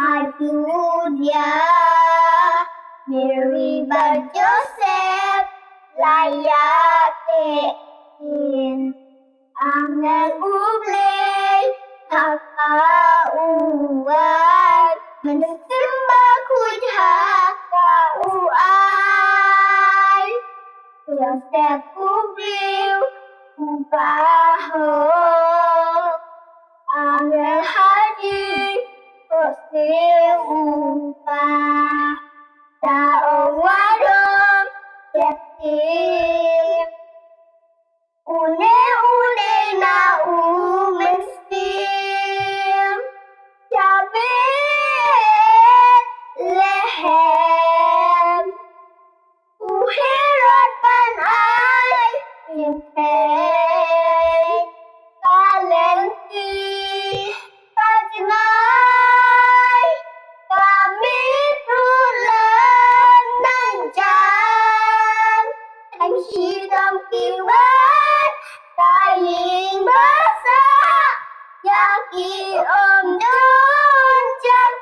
Aduh dia Mary dan Joseph layakin Angel ubleng kakak uwan Mendesembah kujaka uai Joseph ubliu ubahok Angel hadir Postil upah Daong wadom Jeptim Une na umenstim Cabet lehem Uhirat pan ay Impey Kalenti Pajnay Kami tulang ng dyan Ang hidang kiwan Kaing basa Yaki om dun Diyan